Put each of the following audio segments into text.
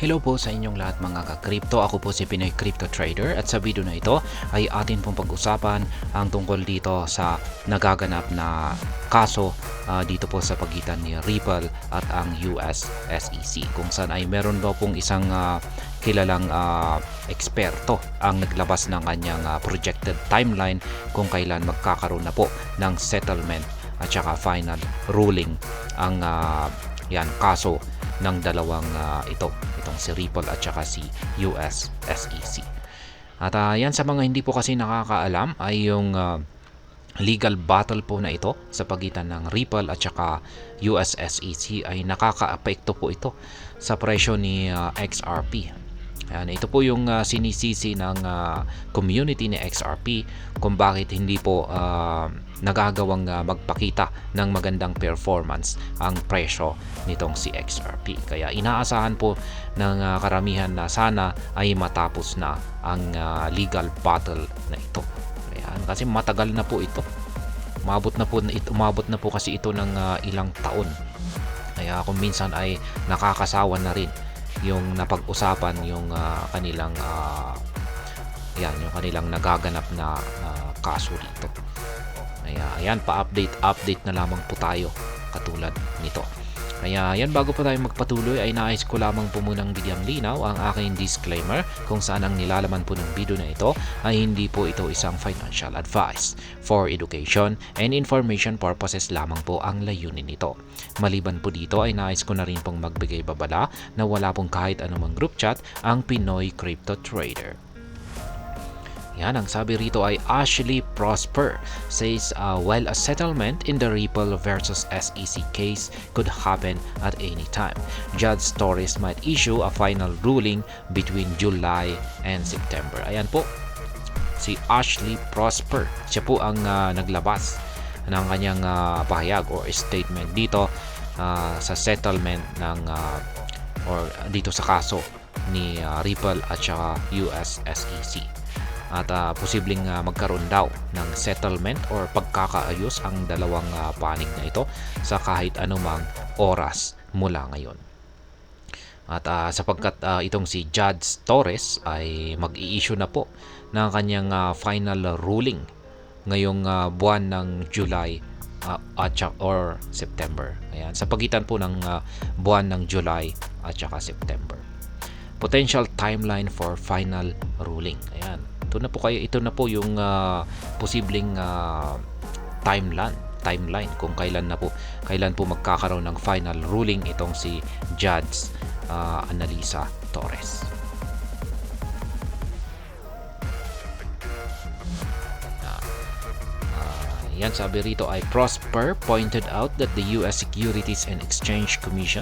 Hello po sa inyong lahat mga ka-crypto. Ako po si Pinoy Crypto Trader at sa video na ito ay atin pong pag-usapan ang tungkol dito sa nagaganap na kaso dito po sa pagitan ni Ripple at ang US SEC, kung saan ay meron daw pong isang kilalang eksperto ang naglabas ng kanyang projected timeline kung kailan magkakaroon na po ng settlement at saka final ruling ang kaso ng dalawang itong si Ripple at saka si US SEC. At yan, sa mga hindi po kasi nakakaalam, ay yung legal battle po na ito sa pagitan ng Ripple at saka US SEC ay nakakaapekto po ito sa presyo ni XRP. Ayan, ito po yung sinisisi ng community ni XRP kung bakit hindi po nagagawang magpakita ng magandang performance ang presyo nitong si XRP. Kaya inaasahan po ng karamihan na sana ay matapos na ang legal battle na ito. Ayan, kasi matagal na po ito. Umabot na po kasi ito ng ilang taon. Kaya kung minsan ay nakakasawa na rin yung napag-usapan yung kanilang yung kanilang nagaganap na kaso dito. Ayan, pa-update na lamang po tayo katulad nito. Kaya yan, bago pa tayo magpatuloy ay nais ko lamang po munang bigyang linaw ang aking disclaimer kung saan ang nilalaman po ng video na ito ay hindi po ito isang financial advice. For education and information purposes lamang po ang layunin nito. Maliban po dito ay nais ko na rin pong magbigay babala na wala pong kahit anumang group chat ang Pinoy Crypto Trader. Yan, ang sabi rito ay Ashley Prosper says while a settlement in the Ripple versus SEC case could happen at any time, Judge Torres might issue a final ruling between July and September. Ayan po, si Ashley Prosper, siya po ang naglabas ng kanyang pahayag or statement dito sa settlement ng or dito sa kaso ni Ripple at saka US SEC. At posibleng magkaroon daw ng settlement or pagkakaayos ang dalawang panig na ito sa kahit anumang oras mula ngayon. At sapagkat itong si Judge Torres ay mag-i-issue na po ng kanyang final ruling ngayong buwan ng July or September. Ayan, sa pagitan po ng buwan ng July at saka September. Potential timeline for final ruling. Ayan. Ito na po yung posibleng timeline kung kailan po magkakaroon ng final ruling itong si Judge Analisa Torres. Yan, sabi rito ay Prosper pointed out that the US Securities and Exchange Commission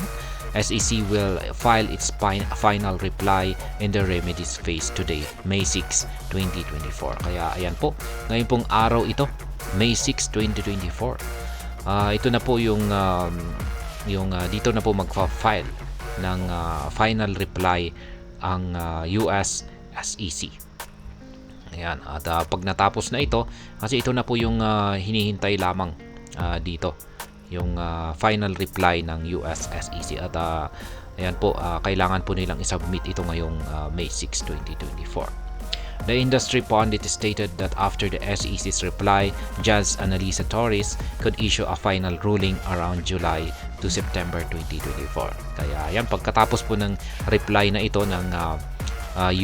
SEC will file its final reply in the remedies phase today, May 6, 2024. Kaya ayan po, ngayon pong araw ito, May 6, 2024. Ito na po yung dito na po magfa-file ng final reply ang US SEC. Ayan, at pag natapos na ito, kasi ito na po yung hinihintay lamang dito, yung final reply ng US SEC. At ayan po, kailangan po nilang isubmit ito ngayong May 6, 2024. The industry pundit stated that after the SEC's reply, Judge Analisa Torres could issue a final ruling around July to September 2024. Kaya ayan, pagkatapos po ng reply na ito ng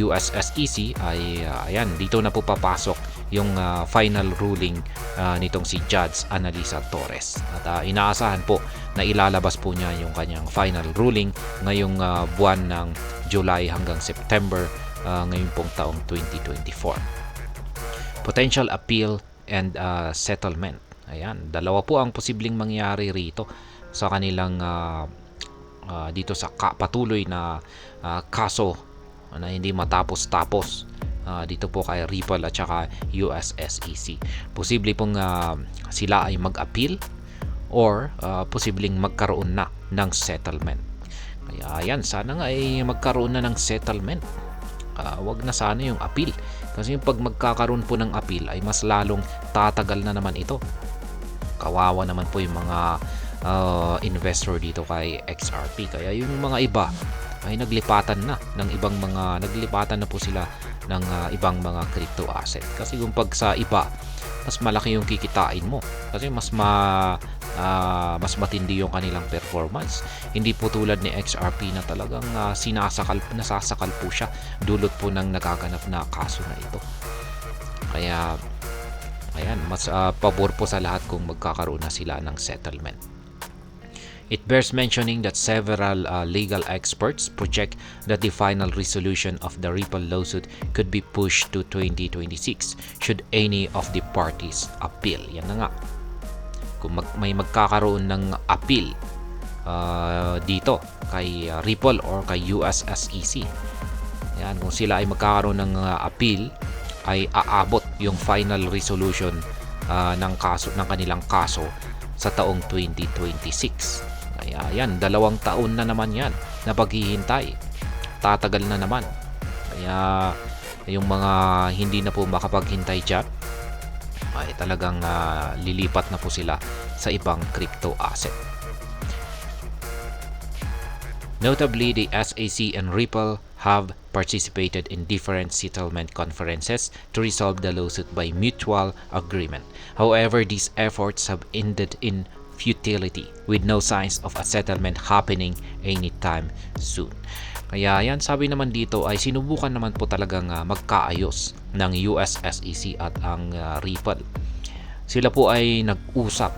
US SEC ay ayan, dito na po papasok yung final ruling nitong si Judge Analisa Torres. At inaasahan po na ilalabas po niya yung kanyang final ruling ngayong buwan ng July hanggang September ngayong pong taong 2024. Potential appeal and settlement. Ayan, dalawa po ang posibleng mangyari rito sa kanilang dito sa patuloy na kaso na hindi matapos-tapos dito po kay Ripple at saka US SEC. Posible pong sila ay mag-appeal or posibleng magkaroon na ng settlement. Kaya yan, sana nga ay magkaroon na ng settlement. Wag na sana yung appeal. Kasi yung pag magkakaroon po ng appeal ay mas lalong tatagal na naman ito. Kawawa naman po yung mga investor dito kay XRP. Kaya yung mga iba ay naglipatan na po sila ng ibang mga crypto asset. Kasi kung pag sa iba, mas malaki yung kikitain mo kasi mas matindi yung kanilang performance. Hindi po tulad ni XRP na talagang nasasakal po siya dulot po ng nagaganap na kaso na ito. Kaya ayan, mas pabor po sa lahat kung magkakaroon na sila ng settlement. It bears mentioning that several legal experts project that the final resolution of the Ripple lawsuit could be pushed to 2026 should any of the parties appeal. Yan na nga. Kung may magkakaroon ng appeal dito kay Ripple or kay US SEC. Yan, kung sila ay magkakaroon ng appeal, ay aabot yung final resolution ng kanilang kaso sa taong 2026. Kaya yan, 2 taon na naman yan na paghihintay. Tatagal na naman. Kaya yung mga hindi na po makapaghintay dyan, ay talagang lilipat na po sila sa ibang crypto asset. Notably, the SEC and Ripple have participated in different settlement conferences to resolve the lawsuit by mutual agreement. However, these efforts have ended in futility with no signs of a settlement happening anytime soon. Kaya yan, sabi naman dito ay sinubukan naman po talagang magkaayos ng US SEC at ang Ripple. Sila po ay nag-usap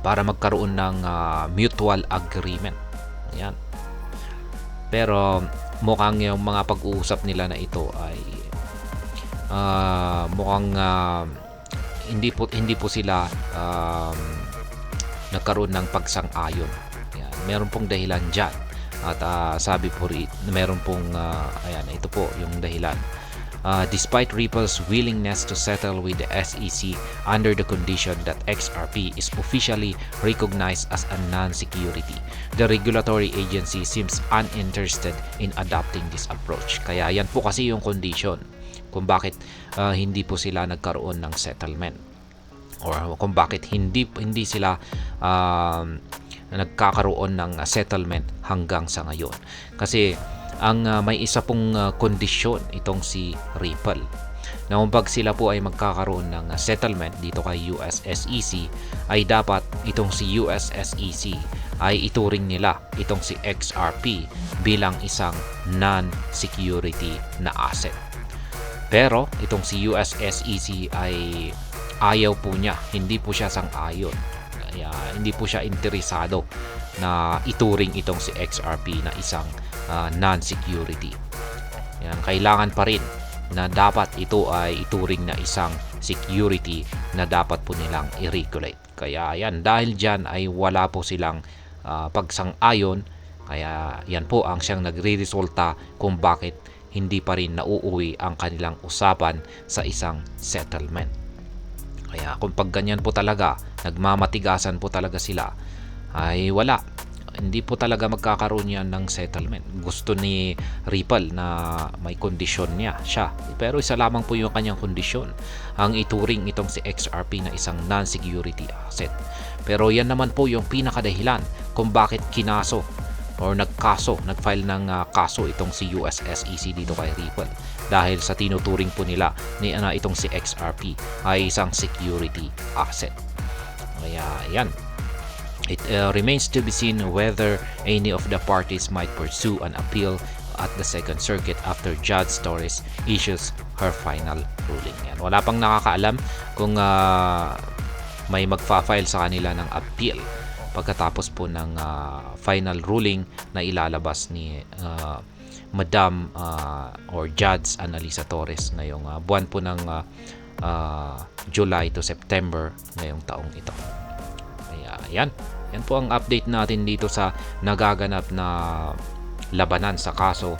para magkaroon ng mutual agreement. Yan. Pero mukhang yung mga pag-uusap nila na ito ay mukhang hindi po sila nagkaroon ng pagsang-ayon. Yan. Meron pong dahilan dyan. At sabi po rin, meron pong, ayan, ito po yung dahilan. Despite Ripple's willingness to settle with the SEC under the condition that XRP is officially recognized as a non-security, the regulatory agency seems uninterested in adopting this approach. Kaya yan po kasi yung condition kung bakit hindi po sila nagkaroon ng settlement, or kung bakit hindi sila nagkakaroon ng settlement hanggang sa ngayon. Kasi ang may isa pong kondisyon itong si Ripple, na kung pag sila po ay magkakaroon ng settlement dito kay US SEC, ay dapat itong si US SEC ay ituring nila itong si XRP bilang isang non-security na asset. Pero itong si US SEC ay ayaw po niya, hindi po siya sang-ayon. Kaya hindi po siya interesado na ituring itong si XRP na isang non-security. Yan, kailangan pa rin na dapat ito ay ituring na isang security na dapat po nilang i-regulate. Kaya yan, dahil dyan ay wala po silang pagsang-ayon. Kaya yan po ang siyang nagre-resulta kung bakit hindi pa rin nauuwi ang kanilang usapan sa isang settlement. Kaya kung pag ganyan po talaga, nagmamatigasan po talaga sila, ay wala. Hindi po talaga magkakaroon yan ng settlement. Gusto ni Ripple na may kondisyon siya. Pero isa lamang po yung kanyang kondisyon, ang ituring itong si XRP na isang non-security asset. Pero yan naman po yung pinakadahilan kung bakit kinaso or nag-file ng kaso itong si US SEC dito kay Ripple, dahil sa tinuturing po nila na itong si XRP ay isang security asset. Kaya yan, it remains to be seen whether any of the parties might pursue an appeal at the Second Circuit after Judge Torres issues her final ruling. Yan. Wala pang nakakaalam kung may magfa-file sa kanila ng appeal pagkatapos po ng final ruling na ilalabas ni Madam or Judge Analisa Torres ngayong buwan po ng July to September ngayong taong ito. Kaya yan po ang update natin dito sa nagaganap na labanan sa kaso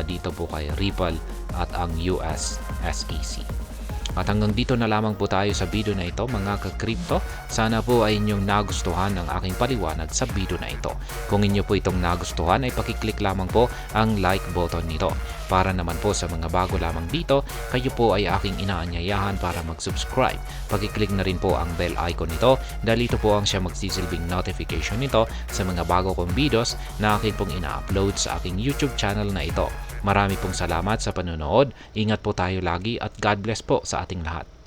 dito po kay Ripple at ang US SEC. At hanggang dito na lamang po tayo sa video na ito mga ka-crypto. Sana po ay inyong nagustuhan ang aking paliwanag sa video na ito. Kung inyo po itong nagustuhan ay pakiclick lamang po ang like button nito. Para naman po sa mga bago lamang dito, kayo po ay aking inaanyayahan para mag-subscribe. Pakiclick na rin po ang bell icon nito dahil ito po ang siya magsisilbing notification nito sa mga bago kong videos na akin pong ina-upload sa aking YouTube channel na ito. Marami pong salamat sa panonood. Ingat po tayo lagi at God bless po sa ating lahat.